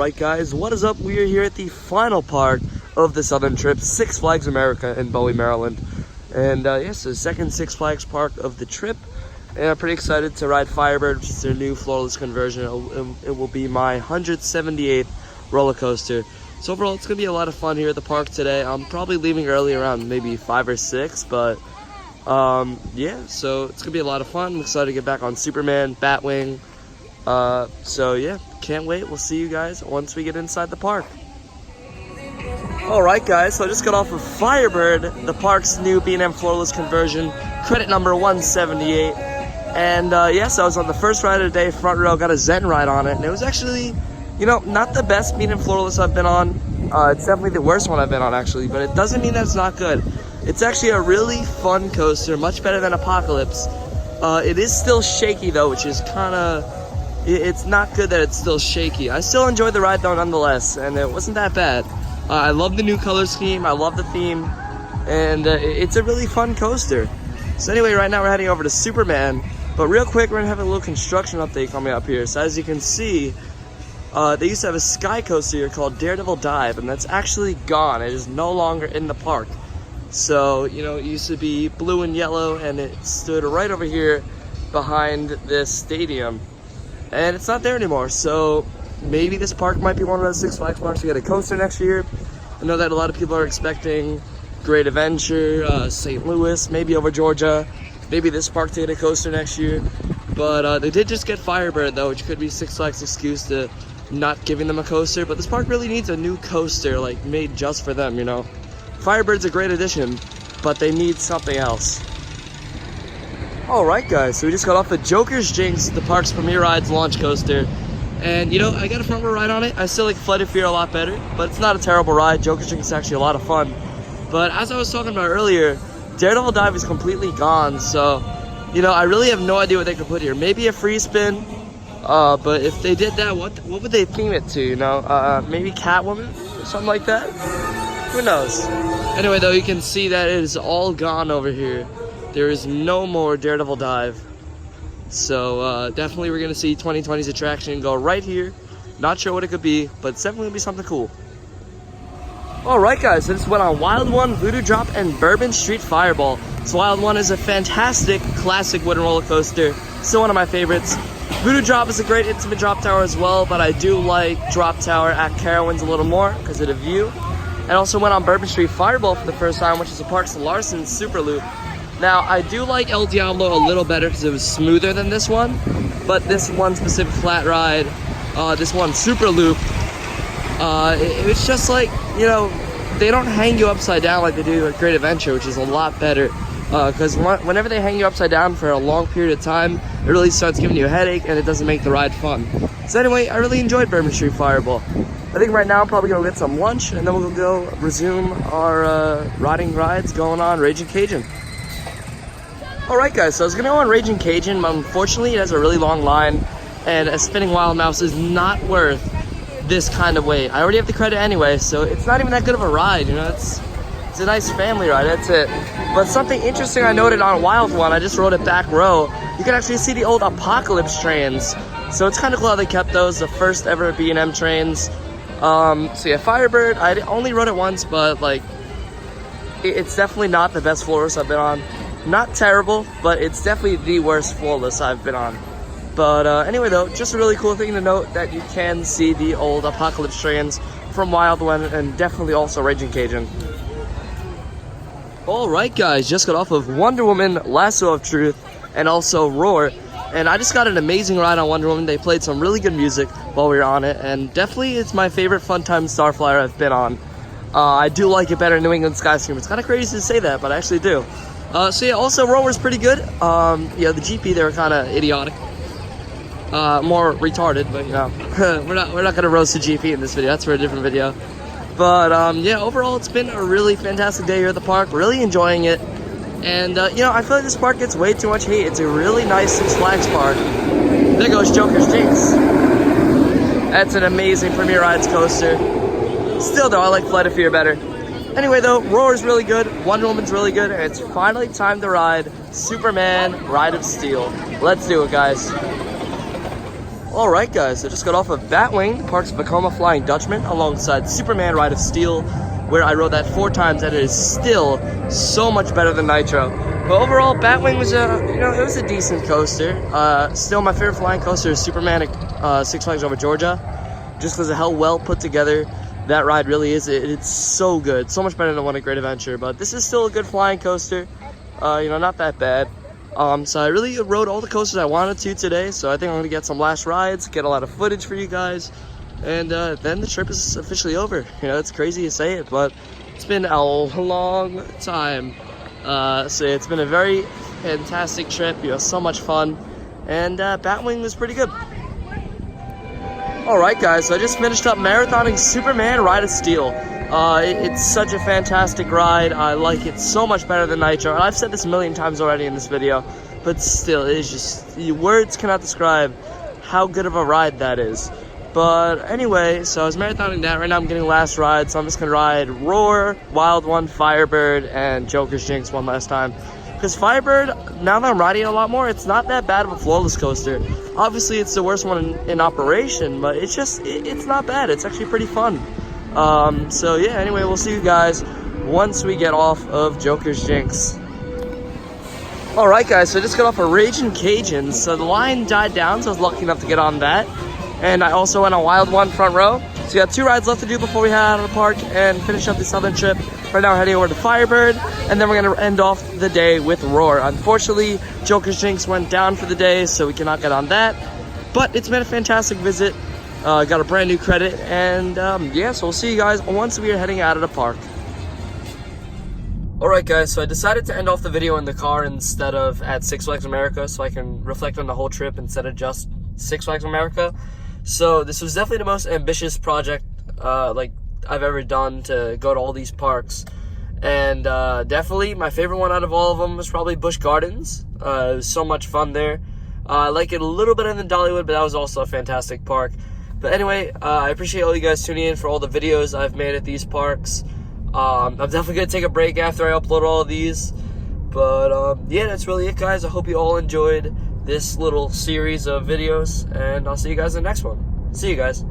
Alright guys, what is up? We are here at the final part of the Southern trip, Six Flags America in Bowie, Maryland. And yes, the second Six Flags park of the trip. And I'm pretty excited to ride Firebird, which is their new floorless conversion. It will be my 178th roller coaster. So overall, it's going to be a lot of fun here at the park today. I'm probably leaving early around maybe 5 or 6, but yeah, so it's going to be a lot of fun. I'm excited to get back on Superman, Batwing. So yeah, can't wait. We'll see you guys once we get inside the park. Alright guys, so I just got off of Firebird, the park's new B&M floorless conversion, credit number 178. And yes, I was on the first ride of the day, front row, got a Zen ride on it, and it was actually, you know, not the best B&M floorless I've been on. It's definitely the worst one I've been on actually, but it doesn't mean that it's not good. It's actually a really fun coaster, much better than Apocalypse. It is still shaky though, which is kind of... It's not good that it's still shaky. I still enjoyed the ride though nonetheless, and it wasn't that bad. I love the new color scheme, I love the theme, and it's a really fun coaster. So anyway, right now we're heading over to Superman, but real quick we're gonna have a little construction update coming up here. So as you can see, they used to have a sky coaster here called Daredevil Dive, and that's actually gone. It is no longer in the park. So, you know, it used to be blue and yellow, and it stood right over here behind this stadium. And it's not there anymore, so maybe this park might be one of those Six Flags parks to get a coaster next year. I know that a lot of people are expecting Great Adventure, St. Louis, maybe over Georgia, maybe this park to get a coaster next year. But they did just get Firebird though, which could be Six Flags' excuse to not giving them a coaster. But this park really needs a new coaster, like made just for them, you know. Firebird's a great addition, but they need something else. Alright guys, so we just got off the Joker's Jinx, the park's premier rides launch coaster. And you know, I got a front row ride on it. I still like Flight of Fear a lot better, but it's not a terrible ride. Joker's Jinx is actually a lot of fun. But as I was talking about earlier, Daredevil Dive is completely gone, so you know, I really have no idea what they could put here. Maybe a free spin, but if they did that, what would they theme it to, you know? Maybe Catwoman or something like that? Who knows? Anyway though, you can see that it is all gone over here. There is no more Daredevil Dive. So definitely we're going to see 2020's attraction go right here. Not sure what it could be, but it's definitely going to be something cool. Alright guys, so this went on Wild One, Voodoo Drop, and Bourbon Street Fireball. So Wild One is a fantastic classic wooden roller coaster. Still one of my favorites. Voodoo Drop is a great intimate drop tower as well, but I do like Drop Tower at Carowinds a little more because of the view. And also went on Bourbon Street Fireball for the first time, which is a Parks and Larson Super Loop. Now, I do like El Diablo a little better because it was smoother than this one, but this one specific flat ride, this one Super Loop, it was just like, you know, they don't hang you upside down like they do at Great Adventure, which is a lot better, because whenever they hang you upside down for a long period of time, it really starts giving you a headache and it doesn't make the ride fun. So anyway, I really enjoyed Bourbon Street Fireball. I think right now I'm probably going to get some lunch, and then we'll go resume our riding rides going on Raging Cajun. Alright guys, so I was going to go on Raging Cajun, but unfortunately it has a really long line, and a spinning wild mouse is not worth this kind of wait. I already have the credit anyway, so it's not even that good of a ride, you know, it's a nice family ride, that's it. But something interesting I noted on Wild One, I just rode it back row, you can actually see the old Apocalypse trains. So it's kind of cool how they kept those, the first ever B&M trains. So yeah, Firebird, I only rode it once, but like, it's definitely not the best floorless I've been on. Not terrible, but it's definitely the worst floorless I've been on. But anyway though, just a really cool thing to note that you can see the old Apocalypse trains from Wild One, and definitely also Raging Cajun. Alright guys, just got off of Wonder Woman, Lasso of Truth, and also Roar. And I just got an amazing ride on Wonder Woman. They played some really good music while we were on it, and definitely it's my favorite Funtime Starflyer I've been on. I do like it better than New England Skyscreamer. It's kind of crazy to say that, but I actually do. So yeah, also Roar was pretty good. Yeah, the GP, they were kind of idiotic. More retarded, but you know, we're not gonna roast the GP in this video. That's for a different video. But yeah, overall it's been a really fantastic day here at the park. Really enjoying it. And you know, I feel like this park gets way too much hate. It's a really nice Six Flags park. There goes Joker's Jinx. That's an amazing Premier Rides coaster. Still though, I like Flight of Fear better. Anyway though, Roar is really good, Wonder Woman's really good, and it's finally time to ride Superman Ride of Steel. Let's do it, guys. Alright guys, I just got off of Batwing, Parks Vekoma Flying Dutchman, alongside Superman Ride of Steel, where I rode that 4 times and it is still so much better than Nitro. But overall, Batwing was it was a decent coaster. Still my favorite flying coaster is Superman at Six Flags Over Georgia, just because of how well put together that ride really is. It's so good, so much better than One A Great Adventure, but this is still a good flying coaster, not that bad. So I really rode all the coasters I wanted to today, so I think I'm going to get some last rides, get a lot of footage for you guys, and then the trip is officially over. It's crazy to say it, but it's been a long time. So it's been a very fantastic trip, so much fun, and Batwing was pretty good. Alright guys, so I just finished up marathoning Superman Ride of Steel. It's such a fantastic ride. I like it so much better than Nitro. And I've said this a million times already in this video, but still, it is just, words cannot describe how good of a ride that is. But anyway, so I was marathoning that. Right now I'm getting last ride, so I'm just going to ride Roar, Wild One, Firebird, and Joker's Jinx one last time. Because Firebird, now that I'm riding it a lot more, it's not that bad of a flawless coaster. Obviously, it's the worst one in operation, but it's not bad. It's actually pretty fun. So yeah, anyway, we'll see you guys once we get off of Joker's Jinx. Alright guys, so I just got off of Raging Cajuns. So the line died down, so I was lucky enough to get on that. And I also went on Wild One front row. So we got 2 rides left to do before we head out of the park and finish up the southern trip. Right now we're heading over to Firebird, and then we're going to end off the day with Roar. Unfortunately, Joker's Jinx went down for the day, so we cannot get on that. But it's been a fantastic visit. Got a brand new credit, and yeah, so we'll see you guys once we are heading out of the park. Alright guys, so I decided to end off the video in the car instead of at Six Flags America, so I can reflect on the whole trip instead of just Six Flags America. So this was definitely the most ambitious project like I've ever done, to go to all these parks. And definitely my favorite one out of all of them was probably Busch Gardens. It was so much fun there. I like it a little better than Dollywood, but that was also a fantastic park. But anyway, I appreciate all you guys tuning in for all the videos I've made at these parks. I'm definitely going to take a break after I upload all of these. But yeah, that's really it, guys. I hope you all enjoyed this little series of videos, and I'll see you guys in the next one. See you guys.